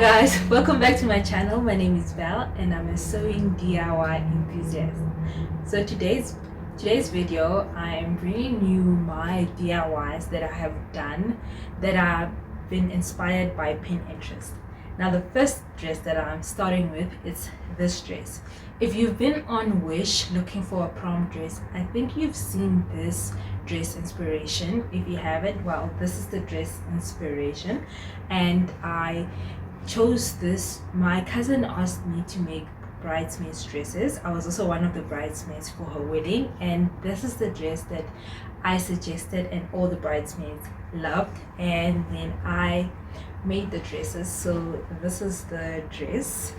guys, welcome back to my channel. My name is Val and I'm a sewing DIY enthusiast. So today's video, I'm bringing you my DIYs that I have done that have been inspired by Pinterest. Now the first dress that I'm starting with is this dress. If you've been on Wish looking for a prom dress, I think you've seen this dress inspiration. If you haven't, well, this is the dress inspiration, and I chose this. My cousin asked me to make bridesmaids dresses. I was also one of the bridesmaids for her wedding, and this is the dress that I suggested and all the bridesmaids loved, and then I made the dresses. So this is the dress,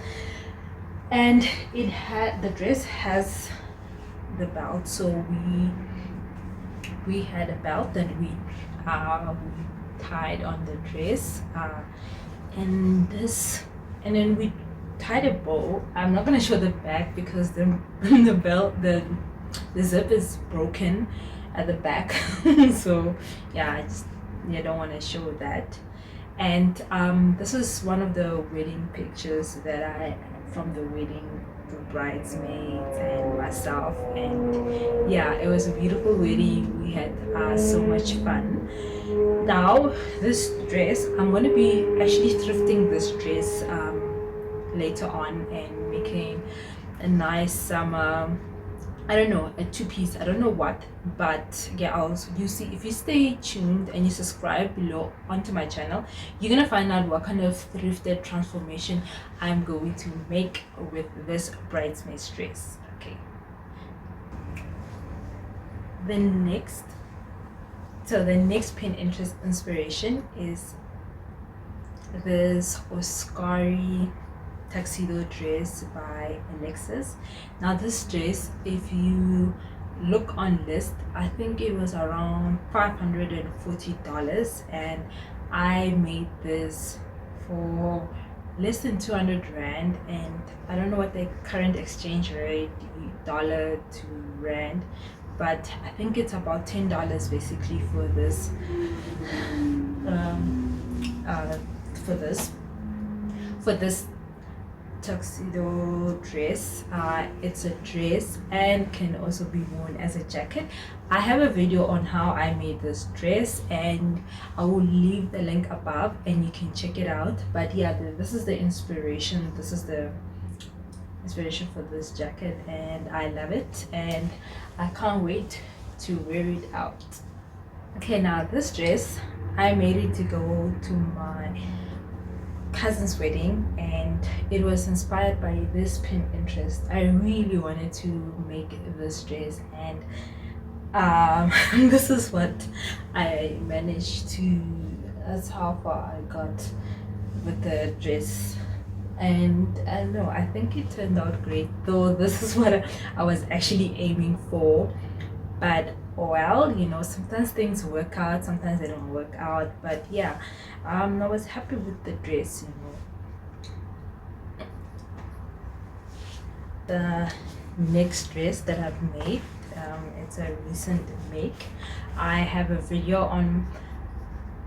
and the dress has the belt. So we had a belt that we tied on the dress, and then we tied a bow. I'm not gonna show the back because the the zip is broken at the back. So yeah, I don't want to show that. And this is one of the wedding pictures that I from the wedding, the bridesmaids and myself. And yeah, it was a beautiful wedding. We had so much fun. Now this dress, I'm going to be actually thrifting this dress later on and making a nice summer, I don't know, a two-piece, I don't know what, but yeah, you see, if you stay tuned and you subscribe below onto my channel, you're gonna find out what kind of thrifted transformation I'm going to make with this bridesmaid dress. Okay, the next Pinterest inspiration is this Oscari tuxedo dress by Alexis. Now this dress, if you look on list, I think it was around $540, and I made this for less than 200 rand, and I don't know what the current exchange rate dollar to rand, but I think it's about $10 basically for this for this tuxedo dress. It's a dress and can also be worn as a jacket. I have a video on how I made this dress, and I will leave the link above and you can check it out. But yeah, this is the inspiration. This is the inspiration for this jacket, and I love it and I can't wait to wear it out. Okay, now this dress, I made it to go to my cousin's wedding, and it was inspired by this Pinterest. I really wanted to make this dress, and this is what I managed to, that's how far I got with the dress. And I don't know, I think it turned out great, though this is what I was actually aiming for. But well, you know, sometimes things work out, sometimes they don't work out. But yeah, I was happy with the dress, you know. The next dress that I've made, it's a recent make. I have a video on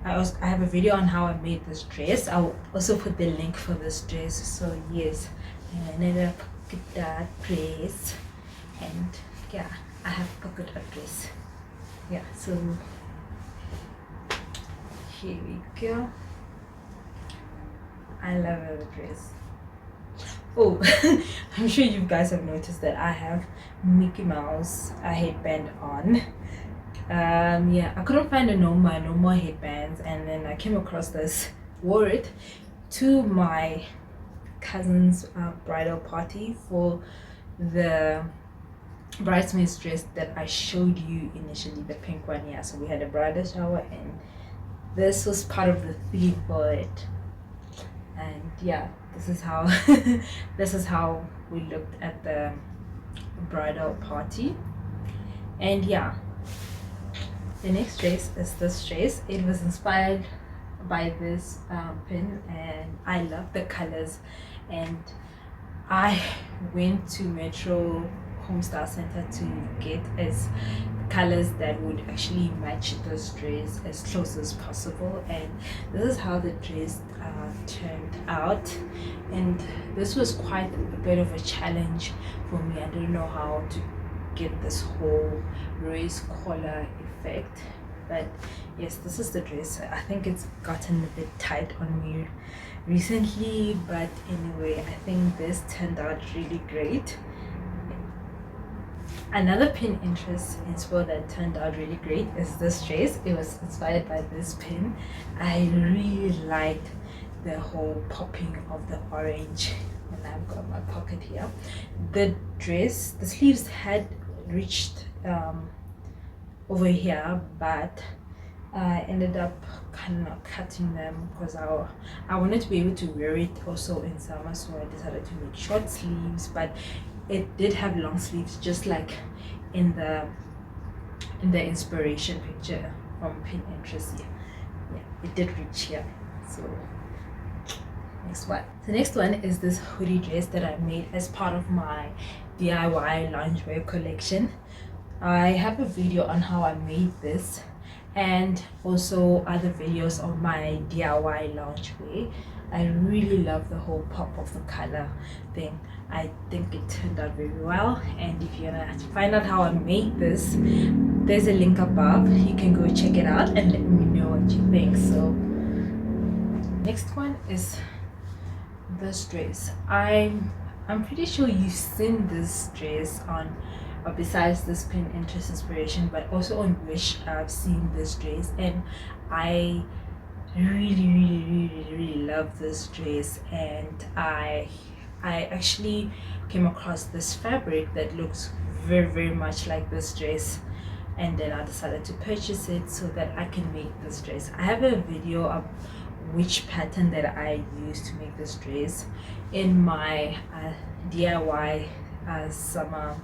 how I made this dress. I'll also put the link for this dress. So yes, another pocket dot dress, and yeah, I have pocket dot dress. Yeah, so here we go. I love the dress. Oh, I'm sure you guys have noticed that I have Mickey Mouse headband on. Yeah, I couldn't find no more headbands, and then I came across this, wore it to my cousin's bridal party for the bridesmaid's dress that I showed you initially, the pink one. Yeah, so we had a bridal shower, and this was part of the theme for it. And yeah, this is how this is how we looked at the bridal party. And yeah, the next dress is this dress. It was inspired by this pin, and I love the colors. And I went to Metro home style center to get as colors that would actually match this dress as close as possible, and this is how the dress turned out. And this was quite a bit of a challenge for me. I didn't know how to get this whole race collar effect, but yes, this is the dress. I think it's gotten a bit tight on me recently, but anyway, I think this turned out really great. Another pin interest inspo that turned out really great is this dress. It was inspired by this pin. I really liked the whole popping of the orange, and I've got my pocket here. The dress, the sleeves had reached over here, but I ended up kind of cutting them because I wanted to be able to wear it also in summer, so I decided to make short sleeves, but it did have long sleeves, just like in the inspiration picture from Pinterest here. Yeah, it did reach here. So next one. The next one is this hoodie dress that I made as part of my DIY loungewear collection. I have a video on how I made this, and also other videos of my DIY loungewear. I really love the whole pop of the color thing. I think it turned out very well, and if you want to find out how I made this, there's a link above. You can go check it out and let me know what you think. So next one is this dress. I'm pretty sure you've seen this dress on, besides this Pinterest inspiration, but also on Wish. I've seen this dress, and I really love this dress. And I actually came across this fabric that looks very much like this dress, and then I decided to purchase it so that I can make this dress. I have a video of which pattern that I used to make this dress in my DIY summer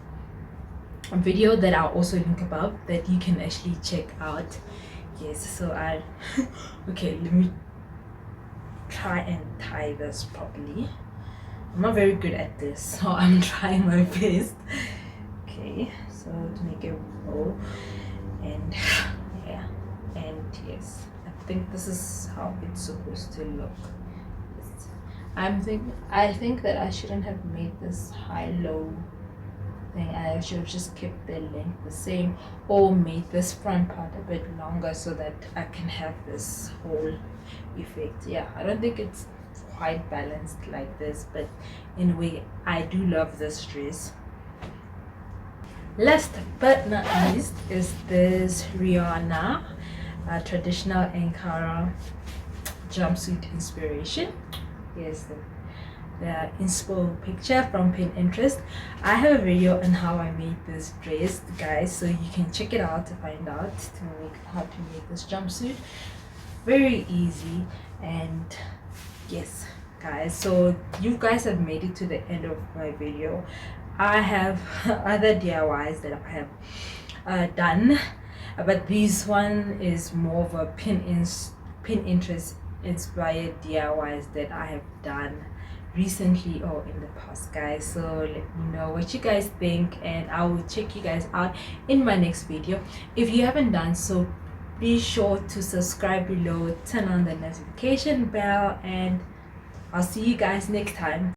video that I'll also link above, that you can actually check out. Yes, so okay, let me try and tie this properly. I'm not very good at this, so I'm trying my best. Okay, so to make it roll, and yeah, and yes, I think this is how it's supposed to look. I think that I shouldn't have made this high-low thing. I should have just kept the length the same, or made this front part a bit longer so that I can have this whole effect. Yeah, I don't think it's quite balanced like this, but anyway, I do love this dress. Last but not least is this Rihanna traditional Ankara jumpsuit inspiration. Yes, the inspo picture from Pinterest. I have a video on how I made this dress, guys, so you can check it out to find out how to make this jumpsuit. Very easy. And yes, guys, so you guys have made it to the end of my video. I have other DIYs that I have done, but this one is more of a Pinterest inspired DIYs that I have done recently or in the past, guys. So let me know what you guys think, and I will check you guys out in my next video. If you haven't done so, be sure to subscribe below, turn on the notification bell, and I'll see you guys next time.